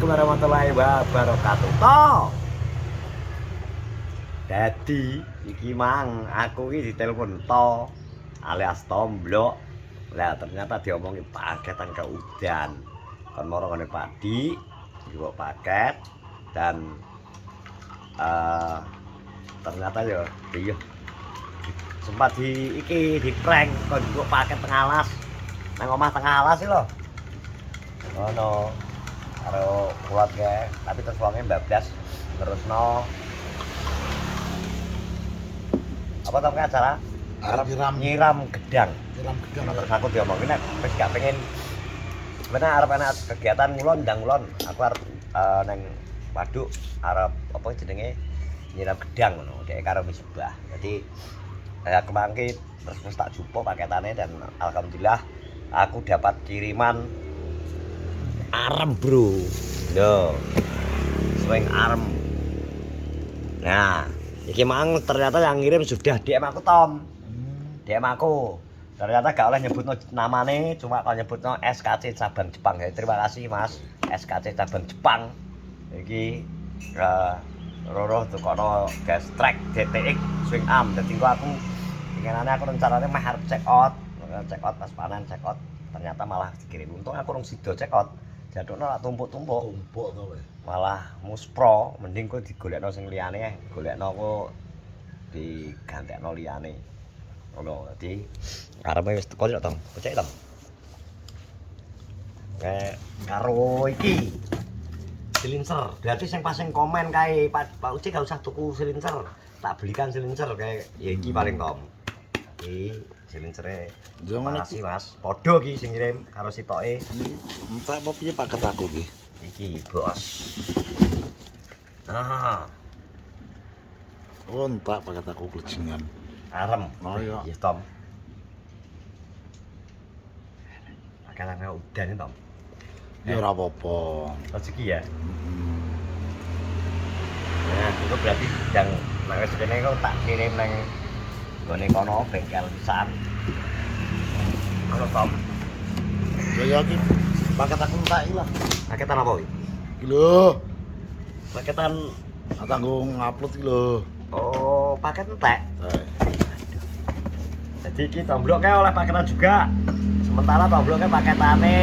Assalamualaikum warahmatullahi wabarakatuh. Toh. Dadi iki mang aku iki ditelepon to alias Tomblok. Lah ternyata diomongi paketan ke udan. Kon moro ngene padi, juga paket dan ternyata ya iya sempat di prank kon juga paket tengalas. Nang omah tengalas sih lho. Ngono. Karo keluarga, tapi terus wonge bablas terusno apa to acara arep nyiram gedang. Terus aku diomongin nek wis gak pengen sebenarnya arep ana kegiatan ngulon ndang ngulon. Aku arep nang waduk arep apa jenenge nyiram gedang ngono dhek karo Misbah. Jadi saya kemangkit terus tak jupuk paketane dan alhamdulillah aku dapat kiriman arem bro, yo, swing arem. Nah, iki mang ternyata yang ngirim sudah DM aku Tom, DM aku. Ternyata gak oleh nyebutno namane, cuma kalau nyebutno SKC cabang Jepang. Ya, terima kasih Mas, SKC cabang Jepang. Iki Roro tukono gas track DTX swing arm. Jadi aku inginannya aku rencananya mah harus check out pas panen check out. Ternyata malah dikirim. Untung aku rung sido check out. Jadukno lak tumpuk-tumpuk. Tumpuk to kowe. Malah muspro, mending kowe digolekno sing liyane, golekno kok digantekno liyane. Ngono, dadi arepe wis teko Tong. Pecek Tong. Karo iki silincer. Berarti sing pas sing komen kae Pak Uci gak usah tuku silincer. Tak belikan silincer kae ya iki paling Tom. Iki silincere. Terima kasih Mas. Podho iki sing ngirim karo sitoke. Entek apa piye paket aku iki? Iki bos. Ah, Oh, entek paket aku klejingan. arem. Oh iya. Iya Tom. Pakalan udan Tom. Ya ora apa-apa. Rezeki ya. Nah, itu berarti yang nang wis kene kok tak kirim nang gone kono bengkel pisan. Halo Tom. Ya iki paket aku entek iki lah. Paketan apa iki? Iki lho, Paketan kanggo ngupload iki lho. oh, paket entek. Eh, Jadi iki Tomblok kae oleh paketan juga. Sementara Tomblok kae paketane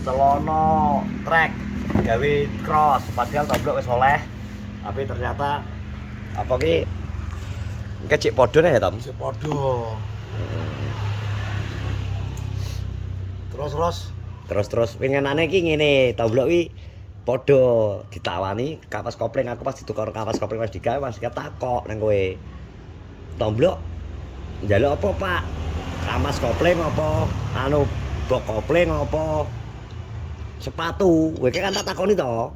celono trek gawe cross padahal Tomblok wis oleh. Tapi ternyata apa ki kecik podone ya Tom? Sik padha. Terus Pinginane iki ngene, Tomblok iki padha ditawani kapas kopling aku pas ditukar kapas kopling Mas Dika takok nang kowe. Tomblok njaluk apa, Pak? Kapas kopling apa anu bok kopling apa sepatu? Kowe kan tak takoni to.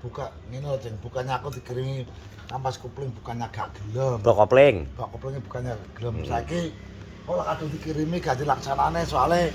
buka ngene lho, Jeng. Bukannya aku dikirimi kampas kupling, bukannya gak gelem. Bok kopling. Bak kuplingnya bukannya gelem. Saiki kok lak kadung dikirimi gak dilaksanane soalnya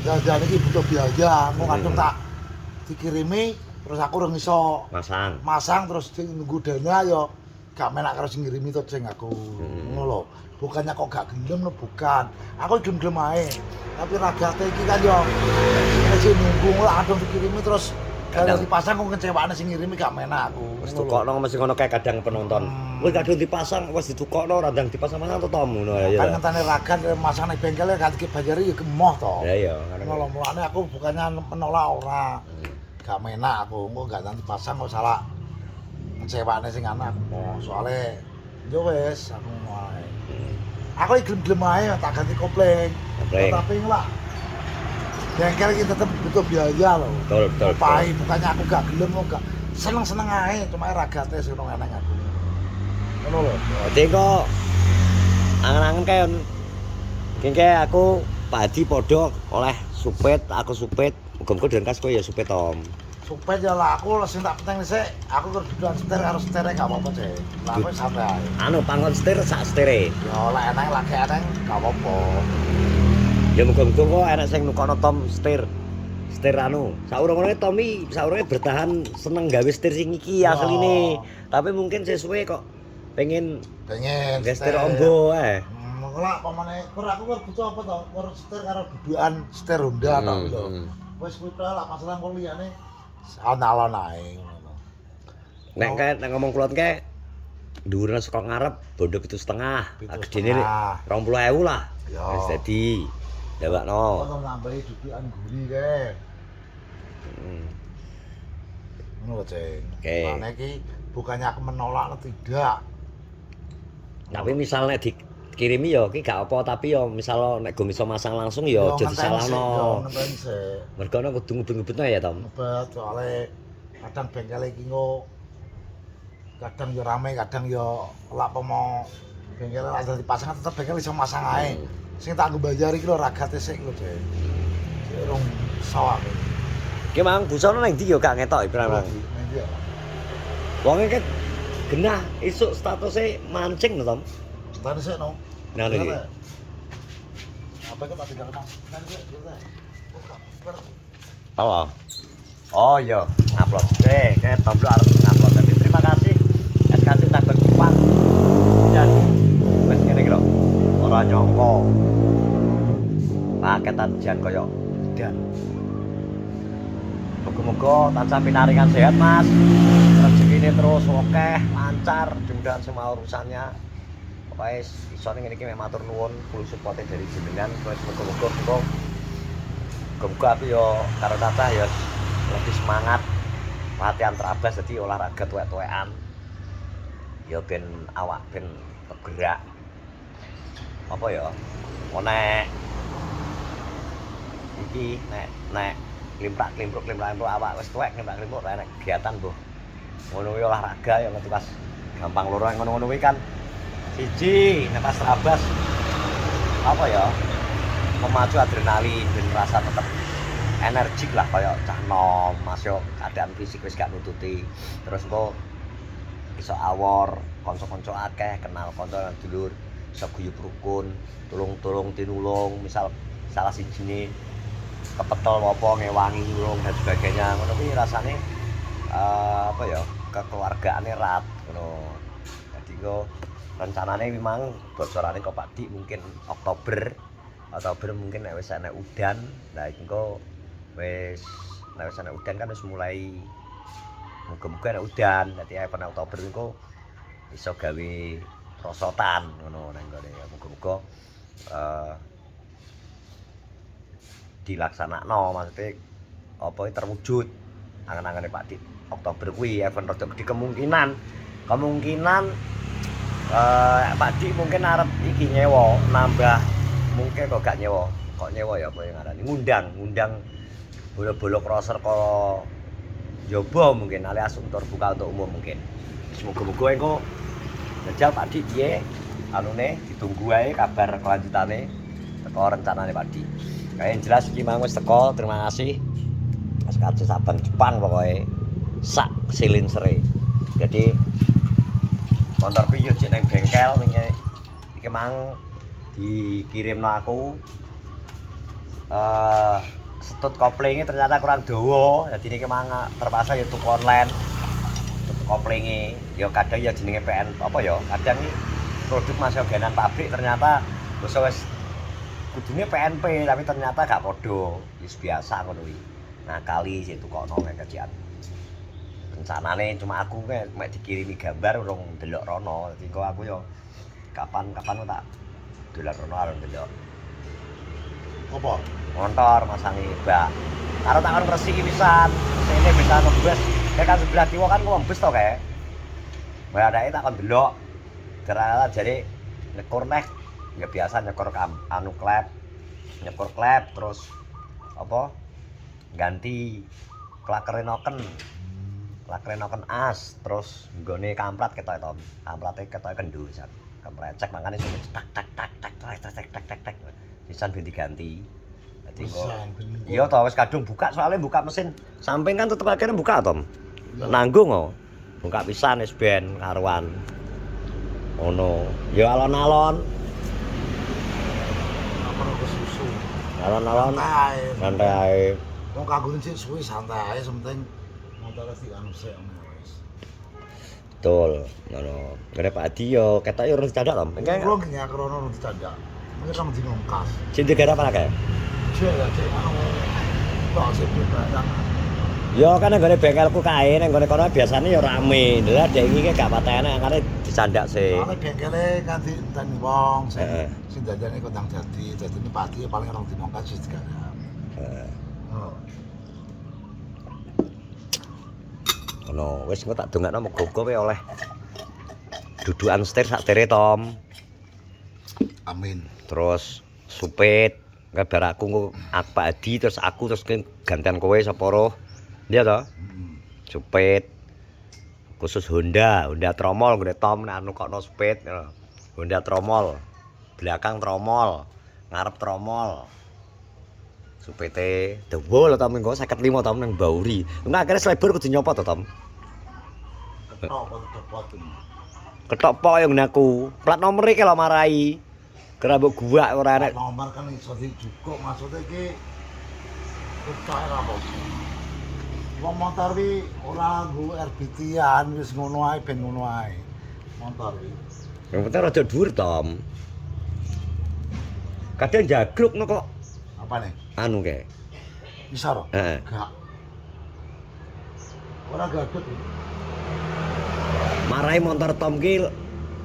jajan iki butuh biaya. Mau kadung tak dikirimi terus aku ora iso masang terus nunggu dana ya gak menak karo sing ngirimi to Jeng aku. Ngono lho. Bukannya kok gak gelem lho, bukan. Aku gelem ae. Tapi ragate iki kan yo sing nunggu lak kadung dikirimi terus kalau dipasang kok kecewaan sing ngirimi gak menak aku. Wis tukokno mesti ngono kae kadang penonton. Wis kadung dipasang wis ditukokno radang dipasang-pasang to ngono ya. Kan ngenteni ragan masang ning bengkel gak dibayari ya gemoh to. Ya iya. Ngono mulane aku bukannya menolak ora. Gak menak aku, engko gak nanti pasang kok salah ngecewane sing anak. Oh, soalnya yo wis aku wae. Aku iki gelem-gelem ae tak ganti kopling. Tapi lah bengkel iki tetep butuh biaya loh. Betul. Pai bukannya aku gak gelem kok gak seneng-seneng ae, cuma ragate sing ono eneng aku. Ngono lho. Dadi kok angen-angen kae kengke aku Pak Hadi padha oleh supet, aku supet, muga-muga den kas kowe ya supet Tom. Supaya ya lah aku sing tak penting sik, aku kedudukan setir karo setirnya gak apa-apa sih. Lah aku santai. Anu panggon setir sak setere. Ya lah eneng lagi eneng gak apa-apa. Ya muga-muga kok enak sing nukono Tom setir. Setir anu, saurunge Tommy, saurunge bertahan seneng gawe setir sing iki asline. Tapi mungkin sesuai kok pengen setir ombo ae. Lah pamane kur aku butuh apa to? Kur setir karo dudukan setir Honda to lho. Wis kuwi lah masalah kok liyane alon ae ngono. Nek ngomong kulon kae dhuwurna saka ngarep bondo 7,5. Gedene 20.000 lah. Wis dadi ndawakno. Ono nambahi dudukan guri kae. Ngono, Ceng. Mane iki bukannya aku menolak tidak. Tapi misalnya dikirimi ya iki gak apa tapi ya misal nek go iso masang langsung ya aja disalahno. Yo ngenteni sik. Mergo ana kudu ngebut-ngebutno ya, Tom. Ngebut soalé kadang bengkel iki engko kadang yo rame, kadang yo lak pomo bengkel lak dadi pasangan tetep bengkel iso masang ae. Sing tak nggo bayar iki lho ragate sik lho, Ceng. Sik rong sawak. Ki mang busane nang ndi yo gak ngetok pirang-pirang. Ndi ya? Wonge kan genah isuk statuse mancing lho, Tom. Tadi sik no. Nah, iki. Apa kok tak tinggal Mas? Tadi sik, Oh iya, ngupload. Kayak tombol harus ngupload. Jadi terima kasih. SKC Tabek Kupang. Dan wis ngene iki lho. Ora nyangka. Paketan jan koyo dan Moga-moga tansah pinaringan sehat, Mas. Rezekine terus akeh, lancar, mudah-mudahan semua urusannya. Pokoknya iso ngene iki mek matur nuwun full support dari jenengan. Terus moga-moga aku yo karo tansah yo lebih semangat. Latihan terabas jadi olahraga tuwek-tuwekan. Yo ben awak ben bergerak. Apa ya? Nek iki nek klimprak awak wis tuwek klimprak nek kegiatan mbuh. Ngono kuwi olahraga ya ngerti pas gampang loro ngono-ngono kuwi kan. Siji nek pas terabas apa ya? Memacu adrenalin ben rasa tetep energik lah kaya cah nom, masuk keadaan fisik wis gak nututi. Terus kok iso awor, kanca-kanca akeh, kenal kanca dulur, iso guyub rukun, tulung-tulung tinulung, misal salah sijine kepetol apa ngewangi nulung dan sebagainya. Ngono kuwi rasane apa ya? Kekeluargaane erat ngono. Dadi kok rencanane memang bocorane kok Pak Dik mungkin Oktober mungkin nek wis ana udan. Lah iki kok wis nek wis ana udan kan wis mulai muga-muga ana udan. Dadi pen Oktober iku iso gawe rosotan ngono nang gone. Muga-muga dilaksanakno maksudnya apa terwujud angan-angane Pak Dik Oktober kuwi event rada gede kemungkinan Pak Dik mungkin arep iki nyewa nambah mungkin kok gak nyewa ya apa yang ngarani ngundang bola-bola crosser kok Jobo mungkin alias untuk buka untuk umum mungkin. Semoga-moga engko jajal Pak Dik piye anune ditunggu ae kabar kelanjutane teko rencanane Pak Dik. Kayak jelas iki mang wis teko, terima kasih. SKC Sabang Jepang pokoknya sak silinsere. Jadi motor piye cek nang bengkel iki mang dikirimno aku setut koplingnya ternyata kurang dawa. Jadi niki mang terpaksa ya tuku online. Setut koplingnya ya kadang ya jenenge PN apa ya? Kadang iki produk masih gawean pabrik ternyata wis kudune PNP tapi ternyata gak podo. Wis biasa ngono kuwi. Nah kali situ kok nang kerjaan. Rencanane cuma aku mek dikirimi gambar urung delok rono. Dadi kok aku yo kapan tak dolan rono arep delok. Apa? Motor masangi bak. Karo takon resiki pisan. Sene bisa ngebes. Kayak kan sebelah kiwa kan ngembes to kae. Badake takon delok. Ternyata jadi nyekur neh. Ya biasa nyekur klep terus apa? Ganti klakerenoken as terus nggone kamplat ketok to. Kamplate ketok kendu pisan. Kemprecek mangane tak. Pisan ben diganti. Dadi kok iya to wis kadung buka soalnya buka mesin. Samping kan tetep akhirnya buka to. Nanggung kok. Buka pisan wis ben karuan. Ono. Ya alon-alon. Susu. Alon-alon. Santai. Wong kanggo sik suwi santai ae sementing motor wis anu sik wis. Betul, ngono. Ngene Pak Adi yo ketok yo urung dicandak to. Engke kula nggih krono urung dicandak. Mungkin rong dino ngkas. Sing digara apa kae? Cek anu tok sipit barang. Ya kan nggone bengkelku kae nang ngene kono biasane ya rame. Lah dek iki gak patene angkane dicandak sih. Soale bengkele kan diteni wong Heeh. sing dadane kondang dadi pati paling orang dino kan wis digarap. Heeh. Oh. Ngono, wis engko tak dongakno muga-muga kowe oleh dudukan setir sak tere Tom. Amin. Terus supit kabar aku Pak Adi terus aku terus gantian kowe sapa roh. Iya toh? Supit. Khusus Honda tromol ngene Tom nek anu kokno supit. Honda tromol. Belakang tromol, ngarep tromol. Supite dawa lho Tom engko 55 Tom nang Bauri. Enggak akhirnya selebar kudu nyopot to Tom. Ketok pok yang aku. Plat nomor iki lho marai. Kira mbok guak ora enek. Nomor kan iso dijukuk maksudnya iki ketok ora apa. Wong motor iki ora nggo RBT-an wis ngono ae ben ngono ae. Motor iki. Yang penting rada dhuwur Tom. Kadang jagluk no kok. Apa nih? Anu kae. Bisa ro? Heeh. Gak. Ora gaget. Marai motor Tom ki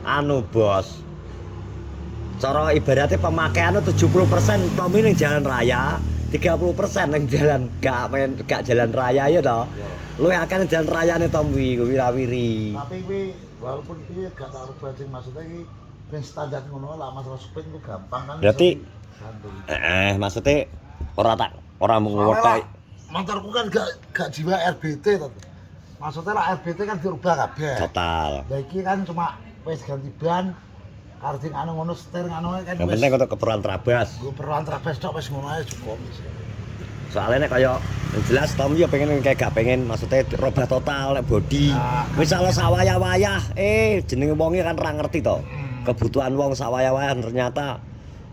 anu bos. Cara ibaratnya pemakaiannya 70% Tom ini jalan raya, 30% yang jalan gak jalan raya ya toh. Lu akan jalan raya nih Tom wirawiri. Tapi kuwi walaupun iki gak tak rubah sing maksudnya iki ben standar ngono lah masalah supin ku gampang kan. Berarti maksudnya ora menguwakai. Motorku kan gak jiwa RBT to. Maksudnya lah RBT kan dirubah kabeh. Total. Lah iki kan cuma wis ganti ban, karting anu ngono setir anu kan. Yang penting untuk keperluan trabas. Gue perluan trabes tok wis ngono ae cukup. Soalnya nek kaya yang jelas Tom ya pengen kayak gak pengen maksudnya robah total nek body. Misalnya sawaya-wayah jenenge wonge kan ora ngerti to. Kebutuhan wong sawaya-wayah ternyata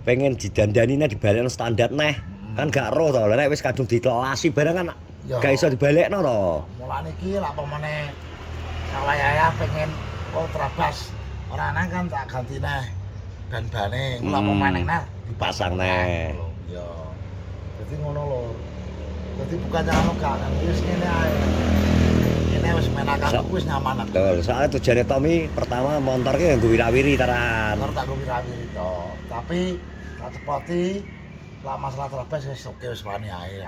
pengen didandanine dibalekno standar neh. Kan gak roh to. Lah nek wis kadung dikelasi barang kan gak iso dibalekno to. Mulane iki lak pemene sawaya pengen trabas ora nang kan tak ganti neh ban-bane. Lak pemene neh dipasang neh. Yo. Jadi ngono lho. Jadi bukannya anu gak kan wis ngene ae. Ini wis menakan wis nyaman aku. Betul, soalnya tujuannya Tommy pertama motor ki nggo wirawiri tenan. Motor tak nggo wirawiri to. Tapi tak cepoti lah masalah trabes wis oke wis wani ae.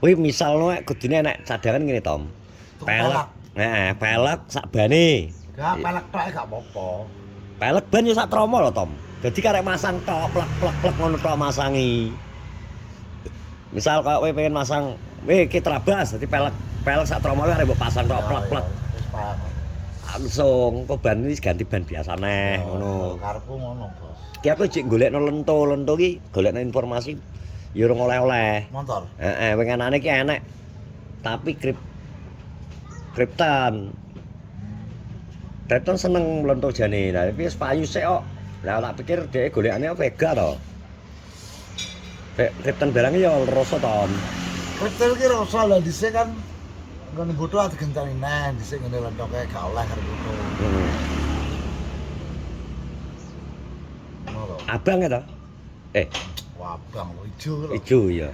Kuwi misalno kudune nek cadangan ngene Tom. Pelek. Heeh, pelek sak bane. Gak pelek tok gak apa-apa. Pelek ban yo sak tromo lho Tom. Dadi karek masang tok plek-plek ngono tok masangi. Misal kalau kowe pengen masang, iki trabas, dadi pelek sak tromo arek mbok pasang tok plek-plek. Wis paham. Langsung kok ban iki ganti ban biasa neh ngono. Karepku ngono, Bos. Ki aku jek golekno lento ki, golekno informasi ya ora oleh-oleh. Motor. Heeh, winganane ki enek. Tapi Krypton seneng mlonto jane. Lah iki wis payu sik kok. Lah tak pikir dhek golekane Vega to. Krypton barang ya rasa to. Krypton ki rasa lah dhisik kan ngene bodo digenteni neh, dhisik ngene lentoke gak oleh karo bodo. Ngono. Abang ya to? Wah, abang lho ijo lho. Ijo ya.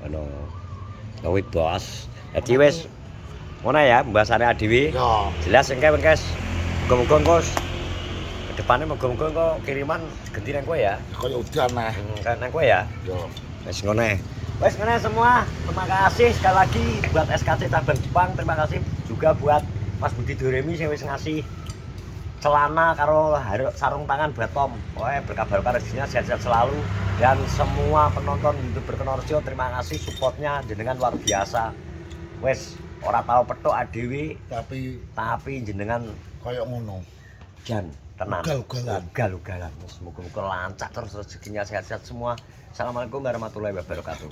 Ono. Kowe bos. Dadi wis ngono ya pembahasannya Adiwi. Ya. Jelas engke wengkes. Muga-muga engko kedepannya muga-muga engko kiriman ganti nang kowe ya. Kaya udan neh. Nang kowe ya. Yo. Wis ngono. Wis ngono semua. Terima kasih sekali lagi buat SKC Cabang Jepang. Terima kasih juga buat Mas Budi Doremi sing wis ngasih celana karo sarung tangan buat Tom. Pokoknya berkabar rezekinya sehat-sehat selalu dan semua penonton YouTube Berkenorjo terima kasih supportnya jenengan luar biasa. Wes ora tau petuk adewe tapi jenengan kaya ngono. Jan tenan. Ugal-ugalan. Muga-muga lancar terus rezekinya sehat-sehat semua. Assalamualaikum warahmatullahi wabarakatuh.